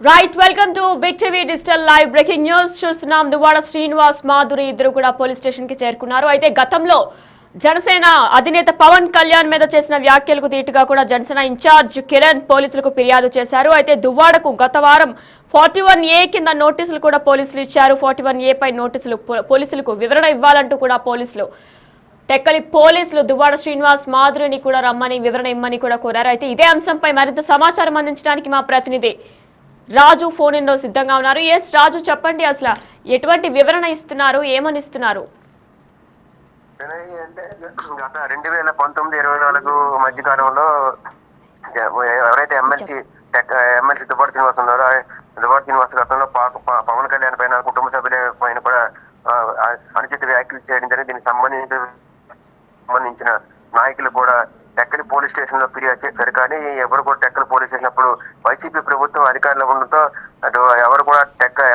Right welcome to big TV digital live breaking news చూస్తున్నాం. దువ్వాడ శ్రీనివాస్ మాధురి ఇద్దరు కూడా పోలీస్ స్టేషన్ కి చేరుకున్నారు. అయితే గతంలో జనసేన అధినేత పవన్ కళ్యాణ్ మీద చేసిన వ్యాఖ్యలకు తీటుగా కూడా జనసేన ఇన్ఛార్జ్ కిరణ్ పోలీసులకు ఫిర్యాదు చేశారు. అయితే దువ్వాడకు గత వారం 41A కింద నోటీసులు కూడా పోలీసులు ఇచ్చారు. 41A పై నోటీసులు పోలీసులకు వివరణ ఇవ్వాలంటూ కూడా టెక్కలి పోలీసులు దువ్వాడ శ్రీనివాస్ మాధురిని కూడా రమ్మని వివరణ ఇమ్మని కూడా కోరారు. అయితే ఇదే అంశంపై మరింత సమాచారం అందించడానికి మా ప్రతినిధి రాజు ఫోన్ ఇన్ లో సిద్ధంగా ఉన్నారు. ఎస్ రాజు, చెప్పండి, అసలు ఎటువంటి వివరణ ఇస్తున్నారు, ఏమని ఇస్తున్నారు? గత 2019-24 మధ్యకాలంలో ఎవరైతే ఎమ్మెల్సీ దువ్వాడ శ్రీనివాస్ ఉన్నారో దువ్వాడ శ్రీనివాస్ గతంలో పవన్ కళ్యాణ్ పైన, కుటుంబ సభ్యుల పైన కూడా అనుచిత వ్యాఖ్యలు చేయడం జరిగింది. దీనికి సంబంధించిన నాయకులు కూడా టెక్కలి పోలీస్ స్టేషన్ లో ఫిర్యాదు చేశారు. కానీ ఎవరు కూడా టెక్కలి పోలీస్ స్టేషన్ అప్పుడు వైసీపీ ప్రభుత్వం అధికారంలో ఉండడంతో అటు ఎవరు కూడా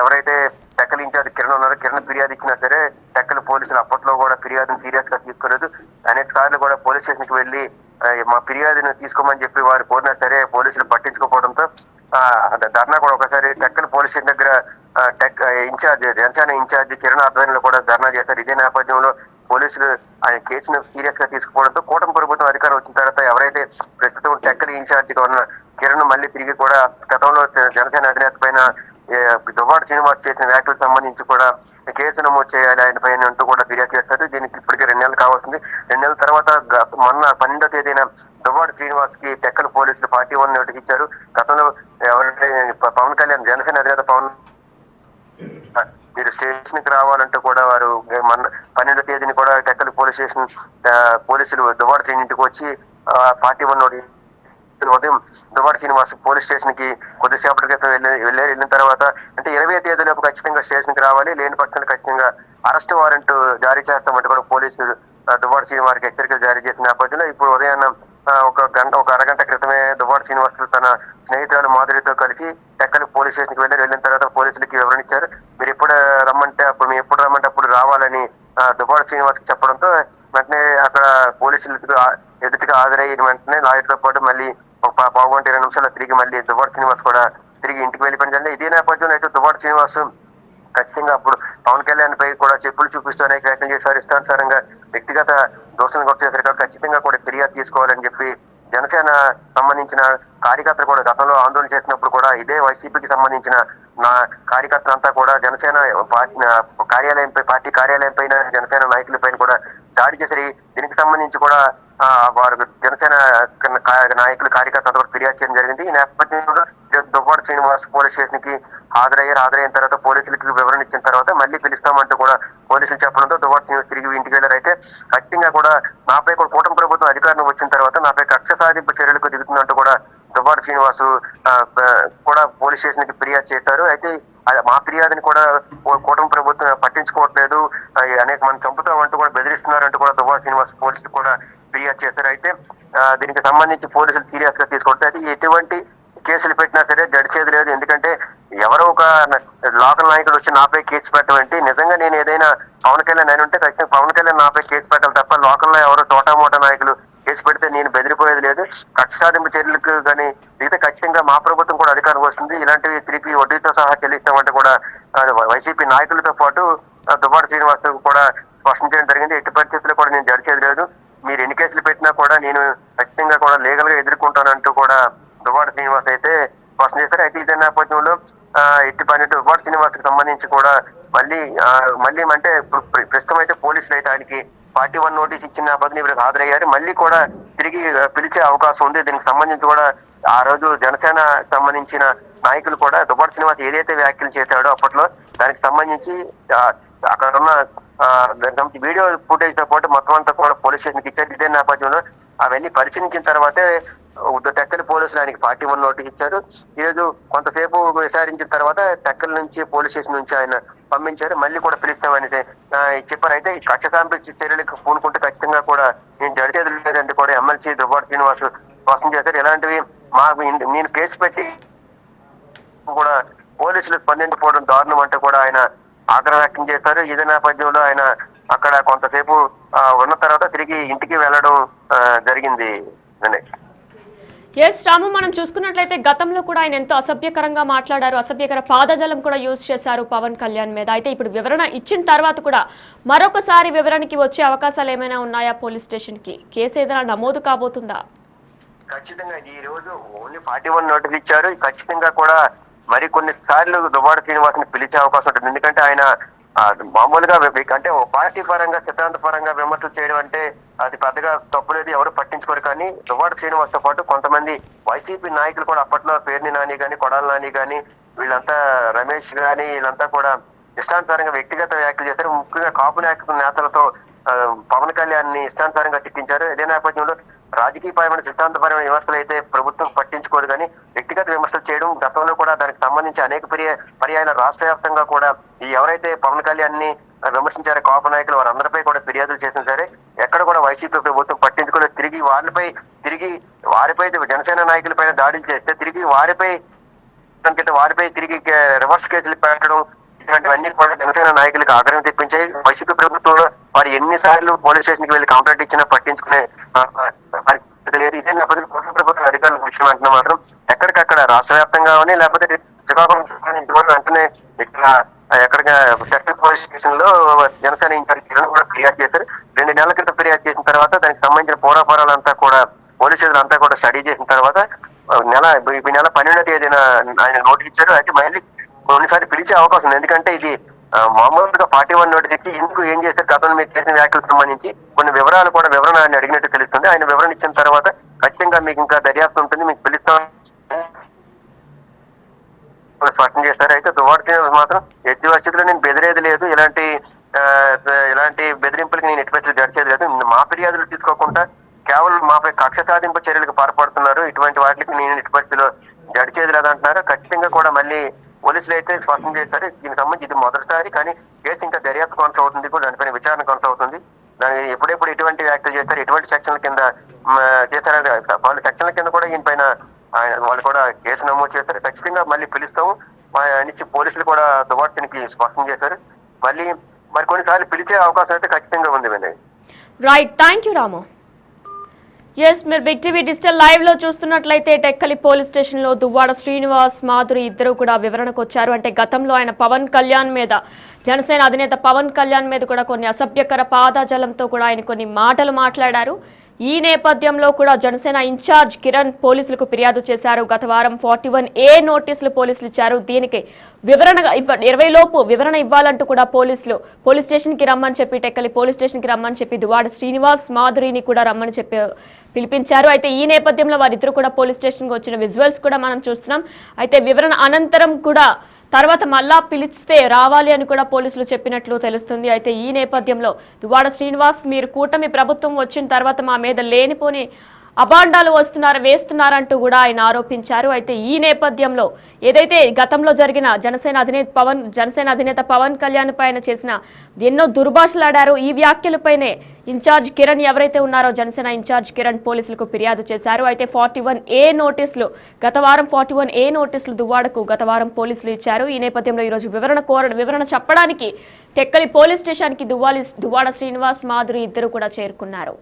ఎవరైతే టెక్కలి ఇన్ఛార్జ్ కిరణ్ ఉన్నారో కిరణ్ ఫిర్యాదు ఇచ్చినా సరే టెక్కలి పోలీసులు అప్పట్లో కూడా ఫిర్యాదును సీరియస్ గా తీసుకోలేదు. అనేక సార్లు కూడా పోలీస్ స్టేషన్ కి వెళ్లి మా ఫిర్యాదును తీసుకోమని చెప్పి వారు కోరినా సరే పోలీసులు పట్టించుకోవడంతో ధర్నా కూడా ఒకసారి టెక్కలి పోలీస్ స్టేషన్ దగ్గర జనసేన ఇన్ఛార్జ్ కిరణ్ ఆధ్వర్యంలో కూడా ధర్నా చేశారు. ఇదే నేపథ్యంలో పోలీసులు ఆయన కేసును సీరియస్ గా తీసుకోవడంతో కూటమి ప్రభుత్వం అధికారం వచ్చిన తర్వాత ఎవరైతే ప్రస్తుతం టెక్కలి ఇన్ఛార్జ్ గా ఉన్న కిరణ్ మళ్ళీ తిరిగి కూడా గతంలో జనసేన అధినేత పైన దువ్వాడ శ్రీనివాస్ చేసిన వ్యాఖ్యలకు సంబంధించి కూడా కేసు నమోదు చేయాలి ఆయన పైన అంటూ కూడా ఫిర్యాదు చేస్తారు. దీనికి ఇప్పటికే 2 నెలలు కావాల్సింది. 2 నెలల తర్వాత మొన్న 12వ తేదీన దువ్వాడ శ్రీనివాస్ కి టెక్కలి పోలీసులు 41 నోటీస్ ఇచ్చారు. గతంలో ఎవరైతే పవన్ కళ్యాణ్ జనసేన అధినేత పవన్ మీరు స్టేషన్ కి రావాలంటూ కూడా వారు మొన్న 12వ తేదీని కూడా టెక్కలి పోలీస్ స్టేషన్ పోలీసులు దువ్వాడ శ్రీని ఇంటికి వచ్చి 41 నోటీస్ ఉదయం దువ్వాడ శ్రీనివాస్ పోలీస్ స్టేషన్ కి కొద్దిసేపటి క్రితం వెళ్ళిన తర్వాత అంటే 20వ తేదీలోపు ఖచ్చితంగా స్టేషన్ కి రావాలి, లేని పక్షాలు ఖచ్చితంగా అరెస్ట్ వారెంట్ జారీ చేస్తామంటే కూడా పోలీసులు దువ్వాడ శ్రీనివాస్కి హెచ్చరికలు జారీ చేసిన నేపథ్యంలో ఇప్పుడు ఉదయాన్నే ఒక అరగంట క్రితమే దువ్వాడ శ్రీనివాస్ తన స్నేహితురాలు మాధురితో కలిసి టెక్కలి పోలీస్ స్టేషన్ కి వెళ్ళిన తర్వాత పోలీసులకి వివరణ ఇచ్చారు. మీరు ఎప్పుడు రమ్మంటే అప్పుడు రావాలని దువ్వాడ శ్రీనివాస్ కి చెప్పడంతో వెంటనే అక్కడ పోలీసులకు ఎదుటిగా హాజరయ్యిన వెంటనే లాయర్తో పాటు మళ్ళీ ఒక 1-20 నిమిషాలు తిరిగి మళ్ళీ దువ్వాడ శ్రీనివాస్ కూడా తిరిగి ఇంటికి వెళ్ళిపోయిన జరిగింది. ఇదే నేపథ్యంలో అయితే దువ్వాడ శ్రీనివాస్ ఖచ్చితంగా అప్పుడు పవన్ కళ్యాణ్ పై కూడా చెప్పులు చూపిస్తూ అనేక ప్రయత్నం చేశారు. ఇష్టానుసారంగా వ్యక్తిగత దోషాలను కూడా చేశారు కాబట్టి ఖచ్చితంగా కూడా ఫిర్యాదు తీసుకోవాలని చెప్పి జనసేన సంబంధించిన కార్యకర్తలు కూడా గతంలో ఆందోళన చేసినప్పుడు కూడా ఇదే వైసీపీకి సంబంధించిన నా కార్యకర్తలంతా కూడా జనసేన పార్టీ కార్యాలయం పైన జనసేన నాయకుల పైన కూడా దాడి చేశారు. దీనికి సంబంధించి కూడా వారు జనసేన నాయకులు కార్యకర్తలు కూడా ఫిర్యాదు చేయడం జరిగింది. ఈ నేపథ్యంలో దువ్వాడ శ్రీనివాస్ పోలీస్ స్టేషన్ కి హాజరైన తర్వాత పోలీసులకు వివరణ ఇచ్చిన తర్వాత మళ్ళీ పిలుస్తామంటూ కూడా పోలీసులు చెప్పడంతో దువ్వాడ శ్రీనివాస్ తిరిగి ఇంటికి వెళ్ళారు. అయితే ఖచ్చితంగా కూడా నాపై కూడా కూటమి ప్రభుత్వం అధికారం వచ్చిన తర్వాత నాపై కక్ష సాధింపు చర్యలకు దిగుతున్నట్టు కూడా దువ్వాడ శ్రీనివాస్ కూడా పోలీస్ స్టేషన్ కి ఫిర్యాదు చేశారు. అయితే మా ఫిర్యాదుని కూడా కూటమి ప్రభుత్వం పట్టించుకోవట్లేదు, అనేక మంది చంపుతామంటూ కూడా బెదిరిస్తున్నారంటూ కూడా దువ్వాడ శ్రీనివాస్ పోలీసులు కూడా ఫిర్యాదు చేశారు. అయితే దీనికి సంబంధించి పోలీసులు సీరియస్ గా తీసుకుంటే అది ఎటువంటి కేసులు పెట్టినా సరే గడిచేది లేదు. ఎందుకంటే ఎవరో ఒక లోకల్ నాయకుడు వచ్చి నాపై కేసు పెట్టమంటే నిజంగా నేను ఏదైనా పవన్ కళ్యాణ్ అని ఉంటే ఖచ్చితంగా పవన్ కళ్యాణ్ నాపై కేసు పెట్టాలి తప్ప లోకల్లో ఎవరో మోటా నాయకులు కేసు పెడితే నేను బెదిరిపోయేది లేదు. కక్ష సాధింపు చర్యలకు కానీ అయితే ఖచ్చితంగా మా ప్రభుత్వం కూడా అధికారం వస్తుంది, ఇలాంటివి తిరిగి వడ్డీతో సహా చెల్లిస్తామంటే కూడా వైసీపీ నాయకులతో పాటు దువ్వాడ శ్రీనివాస్ కూడా స్పష్టం చేయడం జరిగింది. ఎట్టి పరిస్థితుల్లో కూడా నేను గడిచేది లేదు, మీరు ఎన్ని కేసులు పెట్టినా కూడా నేను ఖచ్చితంగా కూడా లీగల్ గా ఎదుర్కొంటానంటూ కూడా దువ్వాడ శ్రీనివాస్ అయితే స్పష్టం చేశారు. అయితే ఇదే నేపథ్యంలో ఎట్టి పని దువ్వాడ శ్రీనివాస్ కి సంబంధించి కూడా మళ్ళీ అంటే ప్రస్తుతం అయితే పోలీసులు అయితే ఆయనకి 41 నోటీస్ ఇచ్చిన నేపథ్యంలో ఇప్పుడు హాజరయ్యారు. మళ్ళీ కూడా తిరిగి పిలిచే అవకాశం ఉంది. దీనికి సంబంధించి కూడా ఆ రోజు జనసేన సంబంధించిన నాయకులు కూడా దువ్వాడ శ్రీనివాస్ ఏదైతే వ్యాఖ్యలు చేశాడో అప్పట్లో దానికి సంబంధించి అక్కడ ఉన్న వీడియో ఫుటేజ్ తో పాటు మొత్తం అంతా కూడా పోలీస్ స్టేషన్ కి ఇచ్చారు. ఇదే నేపథ్యంలో అవన్నీ పరిశీలించిన తర్వాతే టెక్కలి పోలీసులు ఆయనకి 41 నోటీస్ ఇచ్చారు. ఈరోజు కొంతసేపు విచారించిన తర్వాత టెక్కలి నుంచి పోలీస్ స్టేషన్ నుంచి ఆయన పంపించారు. మళ్ళీ కూడా పిలుస్తామని చెప్పారు. అయితే ఈ కక్ష సాధింపు చర్యలకు పూనుకుంటే ఖచ్చితంగా కూడా నేను జడిచేది లేదంటే కూడా ఎమ్మెల్సీ దువ్వాడ శ్రీనివాస్ స్పష్టం చేశారు. ఇలాంటివి నేను కేసు పెట్టి కూడా పోలీసులు స్పందించకపోవడం దారుణం అంటే కూడా ఆయన ఆగ్రహం వ్యక్తం చేశారు. ఇదే నేపథ్యంలో ఆయన అక్కడ కొంతసేపు ఉన్న తర్వాత తిరిగి ఇంటికి వెళ్ళడం జరిగింది. ఎస్ రాము, మనం చూసుకున్నట్లయితే గతంలో కూడా ఆయన ఎంతో అసభ్యకరంగా మాట్లాడారు, అసభ్యకర పాదజలం కూడా యూజ్ చేశారు పవన్ కళ్యాణ్ మీద. అయితే ఇప్పుడు వివరణ ఇచ్చిన తర్వాత కూడా మరొకసారి వివరణకి వచ్చే అవకాశాలు ఏమైనా ఉన్నాయా? పోలీస్ స్టేషన్ కి కేసు ఏదైనా నమోదు కాబోతుందా? ఖచ్చితంగా ఈ రోజు ఓన్లీ 41 నోటీస్ ఇచ్చారు. ఖచ్చితంగా కూడా మరి కొన్ని సార్లు దువ్వాడ శ్రీనివాస్ని పిలిచే అవకాశం ఉంటుంది. ఎందుకంటే ఆయన మామూలుగా అంటే ఓ పార్టీ పరంగా సిద్ధాంత పరంగా విమర్శలు చేయడం అంటే అది పెద్దగా తప్పులేదు, ఎవరు పట్టించుకోరు. కానీ దువ్వాడ శ్రీనివాస్ తో పాటు కొంతమంది వైసీపీ నాయకులు కూడా అప్పట్లో పేర్ని నాని గాని, కొడాల నాని గాని, వీళ్ళంతా రమేష్ గాని, వీళ్ళంతా కూడా ఇష్టానుసారంగా వ్యక్తిగత వ్యాఖ్యలు చేశారు. ముఖ్యంగా కాపు నేతలతో పవన్ కళ్యాణ్ ని ఇష్టానుసారంగా తిట్టించారు. ఇదే నేపథ్యంలో రాజకీయపరమైన సిద్ధాంతపరమైన విమర్శలు అయితే ప్రభుత్వం పట్టించుకోదు, కానీ వ్యక్తిగత విమర్శలు చేయడం గతంలో కూడా దానికి సంబంధించి అనేక పర్యాయాల రాష్ట్ర వ్యాప్తంగా కూడా ఈ ఎవరైతే పవన్ కళ్యాణ్ ని విమర్శించారో కాపు నాయకులు వారందరిపై కూడా ఫిర్యాదులు చేసిన సరే ఎక్కడ కూడా వైసీపీ ప్రభుత్వం పట్టించుకోలేదు. వారిపై జనసేన నాయకుల పైన దాడులు చేస్తే తిరిగి వారిపై తిరిగి రివర్స్ కేసులు పెట్టడం, ఇటువంటివన్నీ కూడా జనసేన నాయకులకు ఆగ్రహం తెప్పించాయి. వైసీపీ ప్రభుత్వంలో వారు ఎన్నిసార్లు పోలీస్ స్టేషన్ కి వెళ్లి కంప్లైంట్ ఇచ్చినా పట్టించుకునే పరిస్థితి లేదు. ఇదే నేపథ్యంలో కేంద్ర ప్రభుత్వ అధికారుల విషయం అంటే మాత్రం ఎక్కడికక్కడ రాష్ట్ర వ్యాప్తంగా లేకపోతే శ్రీకాకుళం వెంటనే ఇక్కడ ఎక్కడికి సెక్టర్ పోలీస్ స్టేషన్ లో జనసేన ఇన్ఛార్జ్ కూడా ఫిర్యాదు చేశారు. 2 నెలల క్రితం ఫిర్యాదు చేసిన తర్వాత దానికి సంబంధించిన పూర్వపరాలంతా కూడా పోలీసులు అంతా కూడా స్టడీ చేసిన తర్వాత ఈ నెల 12వ తేదీన ఆయన నోటీస్ ఇచ్చారు. అయితే మళ్ళీ కొన్నిసార్లు పిలిచే అవకాశం ఉంది. ఎందుకంటే ఇది మామూలుగా 41 నోటీస్ ఇచ్చి ఎందుకు ఏం చేశారు, గతంలో మీరు చేసిన వ్యాఖ్యలకు సంబంధించి కొన్ని వివరాలు కూడా ఆయన అడిగినట్టు తెలుస్తుంది. ఆయన వివరణ ఇచ్చిన తర్వాత ఖచ్చితంగా మీకు ఇంకా దర్యాప్తు ఉంటుంది, మీకు పిలుస్తాం స్పష్టం చేస్తారు. అయితే దువ్వాడ శ్రీనివాస్ మాత్రం ఎట్టి పరిస్థితుల్లో నేను బెదిరేది లేదు, ఇలాంటి బెదిరింపులకి నేను ఎట్టి పరిస్థితులు జడిచేది లేదు, మా ఫిర్యాదులు తీసుకోకుండా కేవలం మాపై కక్ష సాధింపు చర్యలకు పాల్పడుతున్నారు, ఇటువంటి వాటికి నేను ఎట్టి పరిస్థితుల్లో జడిచేది లేదంటున్నారు. ఖచ్చితంగా కూడా మళ్ళీ పోలీసులు అయితే స్పష్టం చేస్తారు. దీనికి సంబంధించి ఇది మొదటిసారి, కానీ కేసు ఇంకా దర్యాప్తు కొనసాగుతుంది, దానిపైన విచారణ కొనసాగుతుంది. దాని ఎప్పుడెప్పుడు ఎటువంటి వ్యాఖ్యలు చేస్తారు, ఎటువంటి సెక్షన్ల కింద చేశారు, వాళ్ళు సెక్షన్ల కింద కూడా ఈయన పైన వాళ్ళు కూడా కేసు నమోదు చేశారు. ఖచ్చితంగా మళ్ళీ పిలుస్తాము అని పోలీసులు కూడా దువ్వాడకి స్పష్టం చేశారు. మరి కొన్నిసార్లు పిలిచే అవకాశం అయితే ఖచ్చితంగా ఉంది. Right, thank you Ramu. Yes, మీరు బిగ్ టీవీ డిజిటల్ లైవ్ లో చూస్తున్నట్లయితే టెక్కలి పోలీస్ స్టేషన్ లో దువ్వాడ శ్రీనివాస్, మాధురి ఇద్దరు కూడా వివరణకు వచ్చారు. అంటే గతంలో ఆయన పవన్ కళ్యాణ్ మీద, జనసేన అధినేత పవన్ కళ్యాణ్ మీద కూడా కొన్ని అసభ్యకర పాదజలంతో కూడా ఆయన కొన్ని మాటలు మాట్లాడారు. ఈ నేపథ్యంలో కూడా జనసేన ఇన్ఛార్జ్ కిరణ్ పోలీసులకు ఫిర్యాదు చేశారు. గత వారం 41A నోటీసులు పోలీసులు ఇచ్చారు. దీనికి వివరణగా 20 లోపు వివరణ ఇవ్వాలంటూ కూడా పోలీస్ స్టేషన్ కి రమ్మని చెప్పి, టెక్కలి పోలీస్ స్టేషన్ కి రమ్మని చెప్పి దువ్వాడ శ్రీనివాస్, మాధురిని కూడా రమ్మని చెప్పి పిలిపించారు. అయితే ఈ నేపథ్యంలో వారిద్దరు కూడా పోలీస్ స్టేషన్ కి వచ్చిన విజువల్స్ కూడా మనం చూస్తున్నాం. అయితే వివరణ అనంతరం కూడా తర్వాత మళ్ళా పిలిస్తే రావాలి అని కూడా పోలీసులు చెప్పినట్లు తెలుస్తుంది. అయితే ఈ నేపథ్యంలో దువ్వాడ శ్రీనివాస్, మీరు కూటమి ప్రభుత్వం వచ్చిన తర్వాత మా మీద లేనిపోని అబాండాలు వేస్తున్నారంటూ కూడా ఆయన ఆరోపించారు. అయితే ఈ నేపథ్యంలో ఏదైతే గతంలో జరిగిన జనసేన అధినేత పవన్ కళ్యాణ్ పైన చేసిన ఎన్నో దుర్భాషలాడారో, ఈ వ్యాఖ్యలపైనే ఇన్ఛార్జ్ కిరణ్ ఎవరైతే ఉన్నారో జనసేన ఇన్ఛార్జ్ కిరణ్ పోలీసులకు ఫిర్యాదు చేశారు. అయితే 41A నోటీసులు గత వారం 41A నోటీసులు దువ్వాడకు గత వారం పోలీసులు ఇచ్చారు. ఈ నేపథ్యంలో ఈరోజు వివరణ చెప్పడానికి టెక్కలి పోలీస్ స్టేషన్కి దువ్వాడ శ్రీనివాస్, మాధురి ఇద్దరు కూడా చేరుకున్నారు.